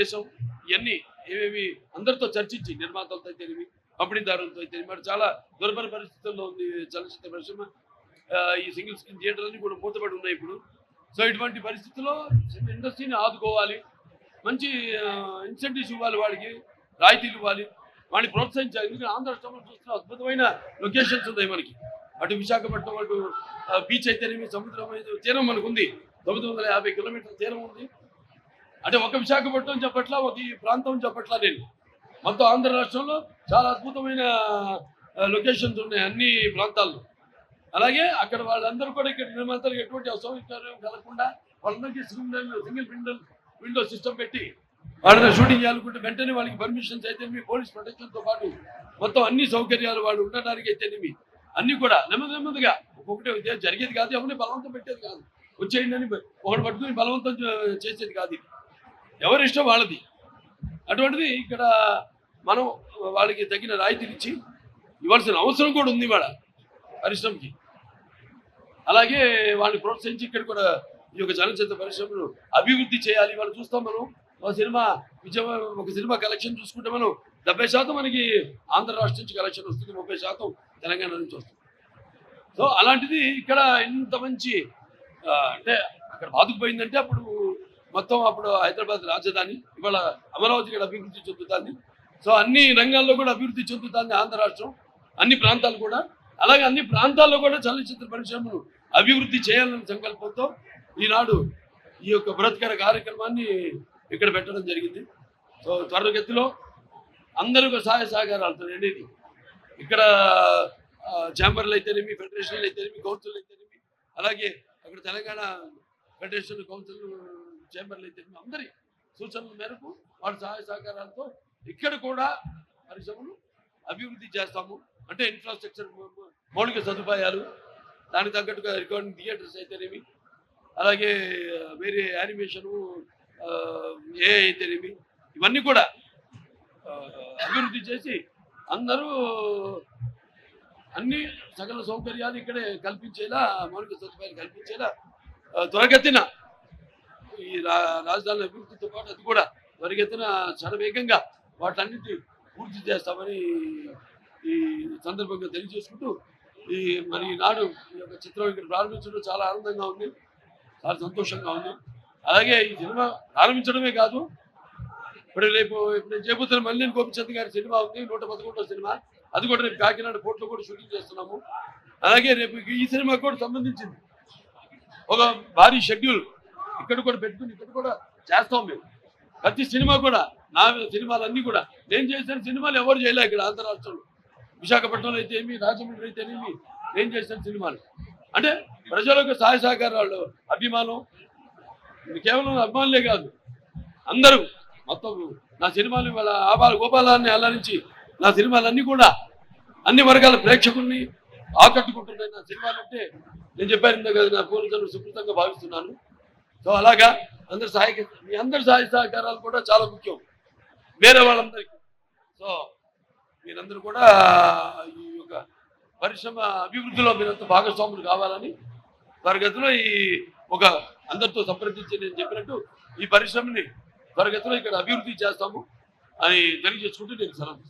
ఉద్దేశం ఇవన్నీ ఏమేమి అందరితో చర్చించి నిర్మాతలతో అయితేనేమి పంపిణీదారులతో అయితేనేమి మరి చాలా దుర్భర పరిస్థితుల్లో ఉంది చలనచిత్ర పరిశ్రమ. ఈ సింగిల్ స్క్రీన్ థియేటర్లన్నీ కూడా మూతపడి ఉన్నాయి ఇప్పుడు. సో ఇటువంటి పరిస్థితుల్లో ఇండస్ట్రీని ఆదుకోవాలి, మంచి ఇన్సెంటివ్స్ ఇవ్వాలి, వాళ్ళకి రాయితీలు ఇవ్వాలి, వాడిని ప్రోత్సహించాలి. ఎందుకంటే ఆంధ్ర రాష్ట్రంలో చూస్తున్న అద్భుతమైన లొకేషన్స్ ఉన్నాయి మనకి. అటు విశాఖపట్నం, అటు బీచ్ అయితేనేమి, సముద్రం తీరం మనకు ఉంది. 950 కిలోమీటర్ల తీరం ఉంది. అంటే ఒక విశాఖపట్నం చెప్పట్లా, ఒక ఈ ప్రాంతం చెప్పట్లా నేను. మొత్తం ఆంధ్ర రాష్ట్రంలో చాలా అద్భుతమైన లొకేషన్స్ ఉన్నాయి అన్ని ప్రాంతాల్లో. అలాగే అక్కడ వాళ్ళందరూ కూడా ఇక్కడ నిర్మాతలకు ఎటువంటి అసౌకర్యం కలగకుండా వాళ్ళందరికీ సింగిల్ విండో సిస్టమ్ పెట్టి వాళ్ళని షూటింగ్ చేయాలనుకుంటే వెంటనే వాళ్ళకి పర్మిషన్స్ అయితేనేమి, పోలీస్ ప్రొటెక్షన్తో పాటు మొత్తం అన్ని సౌకర్యాలు వాళ్ళు ఉండడానికి అయితేనేమి అన్నీ కూడా నెమ్మదిగా ఒక్కొక్కటి జరిగేది కాదు, ఎవరిని బలవంతం పెట్టేది కాదు. వచ్చేయండి అని ఒకటి పట్టుకుని బలవంతం చేసేది కాదు. ఎవరి ఇష్టం వాళ్ళది. అటువంటిది ఇక్కడ మనం వాళ్ళకి తగిన రాయితీలు ఇచ్చి ఇవ్వాల్సిన అవసరం కూడా ఉంది వాళ్ళ పరిశ్రమకి. అలాగే వాళ్ళని ప్రోత్సహించి ఇక్కడ కూడా ఈ యొక్క చలనచిత్ర పరిశ్రమను అభివృద్ధి చేయాలి. వాళ్ళు చూస్తాం మనం ఒక సినిమా కలెక్షన్ చూసుకుంటే మనం 70% మనకి ఆంధ్ర రాష్ట్రం నుంచి కలెక్షన్ వస్తుంది, 30% తెలంగాణ నుంచి వస్తుంది. సో అలాంటిది ఇక్కడ ఇంత మంచి అంటే అక్కడ బాదుకుపోయిందంటే అప్పుడు మొత్తం హైదరాబాద్ రాజధాని, ఇవాళ అమరావతి కూడా అభివృద్ధి చెందుతుంది. సో అన్ని రంగాల్లో కూడా అభివృద్ధి చెందుతుంది ఆంధ్ర రాష్ట్రం, అన్ని ప్రాంతాలు కూడా. అలాగే అన్ని ప్రాంతాల్లో కూడా చలనచిత్ర పరిశ్రమను అభివృద్ధి చేయాలనే సంకల్పంతో ఈనాడు ఈ యొక్క బృహత్కర కార్యక్రమాన్ని ఇక్కడ పెట్టడం జరిగింది. సో త్వరగతిలో అందరూ సహాయ సహకారాలతో అనేది ఇక్కడ ఛాంబర్లు అయితేనేమి, ఫెడరేషన్లు అయితేనేమి, కౌన్సిల్ అయితేనేమి, అలాగే అక్కడ తెలంగాణ ఫెడరేషన్ కౌన్సిల్ ఛాంబర్లు అయితేనేమి అందరి సూచనల మేరకు వాళ్ళ సహాయ సహకారాలతో ఇక్కడ కూడా పరిశ్రమను అభివృద్ధి చేస్తాము. అంటే ఇన్ఫ్రాస్ట్రక్చర్, మౌలిక సదుపాయాలు, దానికి తగ్గట్టుగా రికార్డింగ్ థియేటర్స్ అయితేనేమి, అలాగే వేరే యానిమేషను, ఏ అయితేనేమి ఇవన్నీ కూడా అభివృద్ధి చేసి అందరూ అన్ని సకల సౌకర్యాలు ఇక్కడే కల్పించేలా, మౌలిక సదుపాయాలు కల్పించేలా త్వరగతిన ఈ రాజధాని అభివృద్ధితో పాటు అది కూడా త్వరగతిన శరవేగంగా వాటన్నిటి పూర్తి చేస్తామని ఈ సందర్భంగా తెలియజేసుకుంటూ మరి ఈనాడు ఈ యొక్క చిత్రం ఇక్కడ ప్రారంభించడం చాలా ఆనందంగా ఉంది, చాలా సంతోషంగా ఉంది. అలాగే ఈ సినిమా ప్రారంభించడమే కాదు, రేపు నేను చేయబోతున్న మల్లేని గోపిచంద్ గారి సినిమా ఉంది, 111వ సినిమా. అది కూడా రేపు కాకినాడ పోర్ట్లో కూడా షూటింగ్ చేస్తున్నాము. అలాగే రేపు ఈ సినిమా కూడా సంబంధించింది ఒక భారీ షెడ్యూల్ ఇక్కడ కూడా పెట్టుకుని ఇక్కడ కూడా చేస్తాం మేము. ప్రతి సినిమా కూడా నా సినిమాలన్నీ కూడా నేను చేసిన సినిమాలు ఎవరు చేయలే ఇక్కడ ఆంధ్ర రాష్ట్రంలో. విశాఖపట్నంలో అయితే ఏమి, రాజమండ్రి అయితే ఏమి నేను చేసిన సినిమాలు. అంటే ప్రజలకు సహాయ సహకారాలు, అభిమానం, కేవలం అభిమానులే కాదు అందరూ మొత్తం నా సినిమాలు వాళ్ళ ఆబాల గోపాలాన్ని అల్లారించి నా సినిమాలన్నీ కూడా అన్ని వర్గాల ప్రేక్షకుల్ని ఆకట్టుకుంటున్నాయి. నా సినిమాలు అంటే నేను చెప్పాను కదా, నా పూర్వజన్మ సుకృతంగా భావిస్తున్నాను. సో అలాగా మీ అందరి సహాయ సహకారాలు కూడా చాలా ముఖ్యం వేరే వాళ్ళందరికీ. సో మీరందరూ కూడా ఈ యొక్క పరిశ్రమ అభివృద్ధిలో మీరంతా భాగస్వాములు కావాలని త్వరగతిలో ఒక అందరితో సంప్రదించి నేను చెప్పినట్టు ఈ పరిశ్రమని త్వరగతిలో ఇక్కడ అభివృద్ధి చేస్తాము అని తెలియజేసుకుంటూ నేను సెలవు.